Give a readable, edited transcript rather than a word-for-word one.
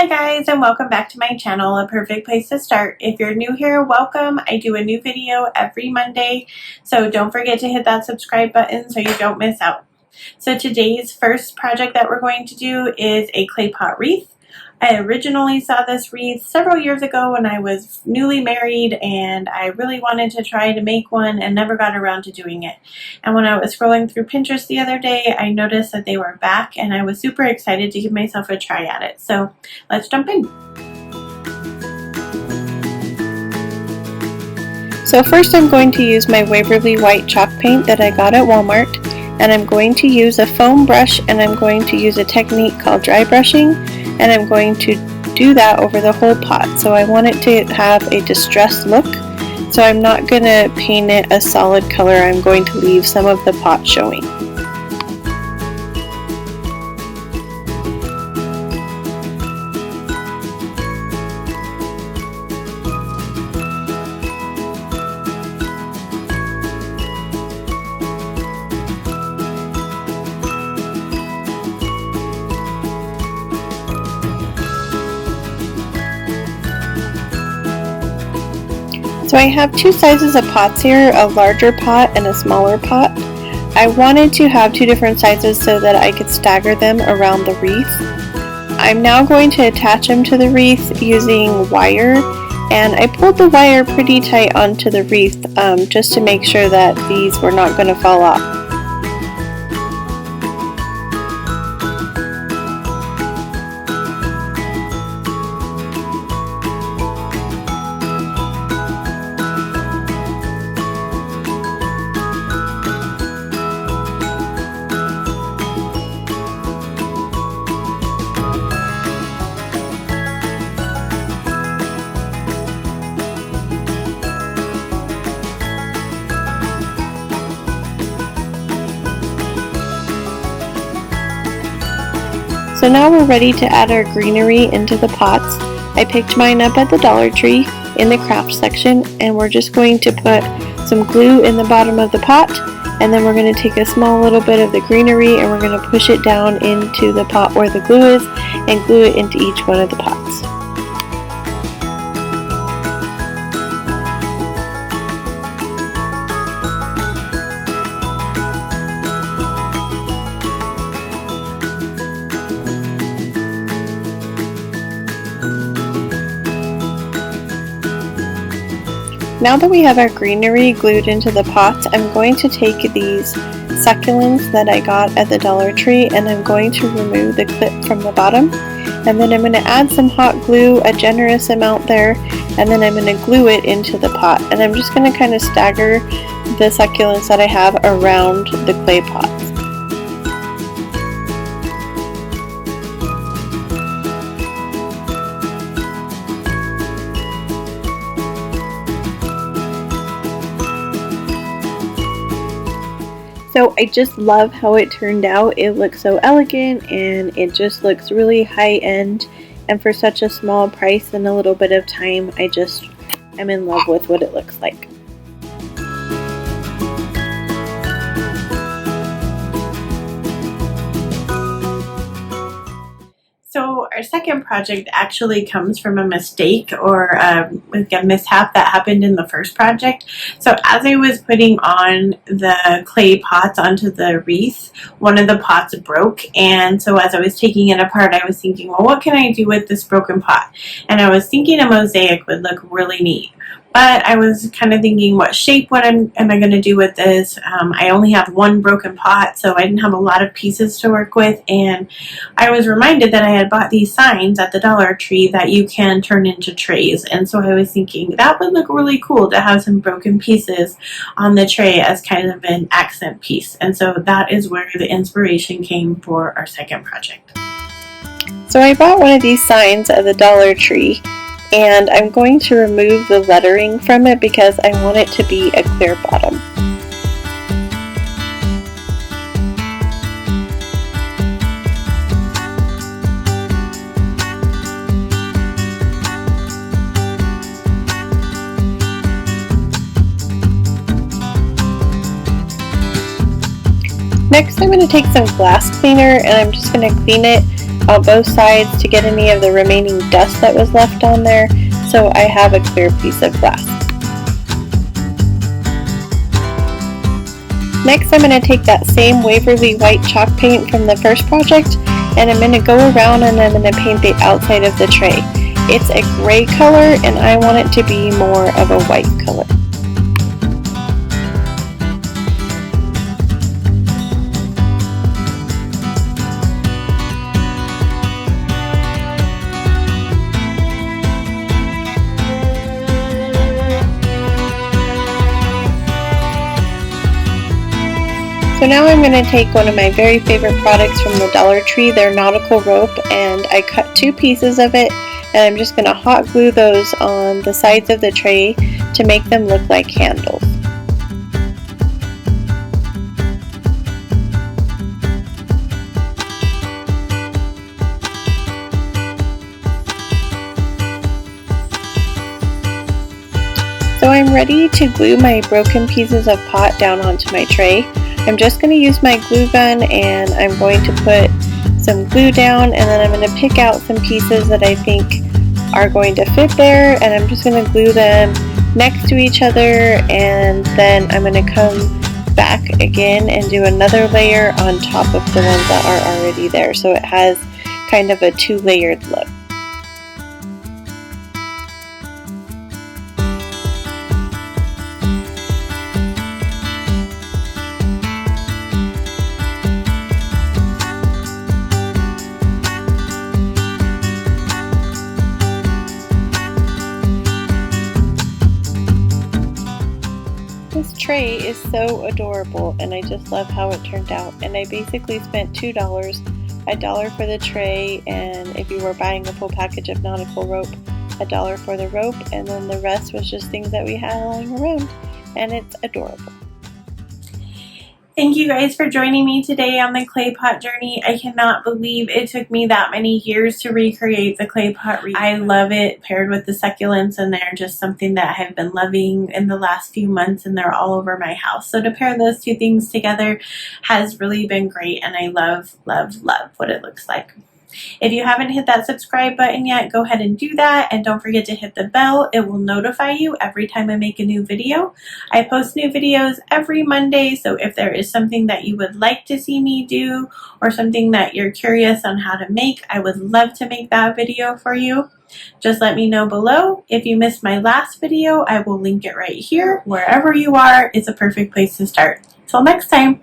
Hi guys, and welcome back to my channel, a perfect place to start. If you're new here, welcome. I do a new video every Monday, so don't forget to hit that subscribe button so you don't miss out. So today's first project that we're going to do is a clay pot wreath. I originally saw this wreath several years ago when I was newly married, and I really wanted to try to make one and never got around to doing it. And when I was scrolling through Pinterest the other day, I noticed that they were back, and I was super excited to give myself a try at it. So let's jump in. So first I'm going to use my Waverly white chalk paint that I got at Walmart, and I'm going to use a foam brush, and I'm going to use a technique called dry brushing, and I'm going to do that over the whole pot. So I want it to have a distressed look, so I'm not going to paint it a solid color. I'm going to leave some of the pot showing. So I have two sizes of pots here, a larger pot and a smaller pot. I wanted to have two different sizes so that I could stagger them around the wreath. I'm now going to attach them to the wreath using wire, and I pulled the wire pretty tight onto the wreath just to make sure that these were not going to fall off. So now we're ready to add our greenery into the pots. I picked mine up at the Dollar Tree in the craft section, and we're just going to put some glue in the bottom of the pot, and then we're going to take a small little bit of the greenery and we're going to push it down into the pot where the glue is and glue it into each one of the pots. Now that we have our greenery glued into the pots, I'm going to take these succulents that I got at the Dollar Tree, and I'm going to remove the clip from the bottom, and then I'm going to add some hot glue, a generous amount there, and then I'm going to glue it into the pot. And I'm just going to kind of stagger the succulents that I have around the clay pots. So I just love how it turned out. It looks so elegant, and it just looks really high-end, and for such a small price and a little bit of time, I'm in love with what it looks like. So our second project actually comes from a mistake or like a mishap that happened in the first project. So as I was putting on the clay pots onto the wreath, one of the pots broke, and so as I was taking it apart, I was thinking, well, what can I do with this broken pot? And I was thinking a mosaic would look really neat. But I was kind of thinking, what shape am I going to do with this? I only have one broken pot, so I didn't have a lot of pieces to work with. And I was reminded that I had bought these signs at the Dollar Tree that you can turn into trays. And so I was thinking that would look really cool to have some broken pieces on the tray as kind of an accent piece. And so that is where the inspiration came for our second project. So I bought one of these signs at the Dollar Tree, and I'm going to remove the lettering from it because I want it to be a clear bottom. Next, I'm going to take some glass cleaner, and I'm just going to clean it on both sides to get any of the remaining dust that was left on there, so I have a clear piece of glass. Next, I'm going to take that same Waverly white chalk paint from the first project, and I'm going to go around and I'm going to paint the outside of the tray. It's a gray color and I want it to be more of a white color. So now I'm going to take one of my very favorite products from the Dollar Tree, their nautical rope, and I cut 2 pieces of it, and I'm just going to hot glue those on the sides of the tray to make them look like handles. So I'm ready to glue my broken pieces of pot down onto my tray. I'm just going to use my glue gun and I'm going to put some glue down, and then I'm going to pick out some pieces that I think are going to fit there, and I'm just going to glue them next to each other, and then I'm going to come back again and do another layer on top of the ones that are already there, so it has kind of a 2-layered look. This tray is so adorable and I just love how it turned out, and I basically spent $2, $1 for the tray, and if you were buying a full package of nautical rope, $1 for the rope, and then the rest was just things that we had lying around, and it's adorable. Thank you guys for joining me today on the clay pot journey. I cannot believe it took me that many years to recreate the clay pot wreath. I love it paired with the succulents, and they're just something that I've been loving in the last few months, and they're all over my house. So to pair those 2 things together has really been great, and I love, love, love what it looks like. If you haven't hit that subscribe button yet, go ahead and do that, and don't forget to hit the bell. It will notify you every time I make a new video. I post new videos every Monday, so if there is something that you would like to see me do or something that you're curious on how to make, I would love to make that video for you. Just let me know below. If you missed my last video, I will link it right here. Wherever you are, it's a perfect place to start. Till next time.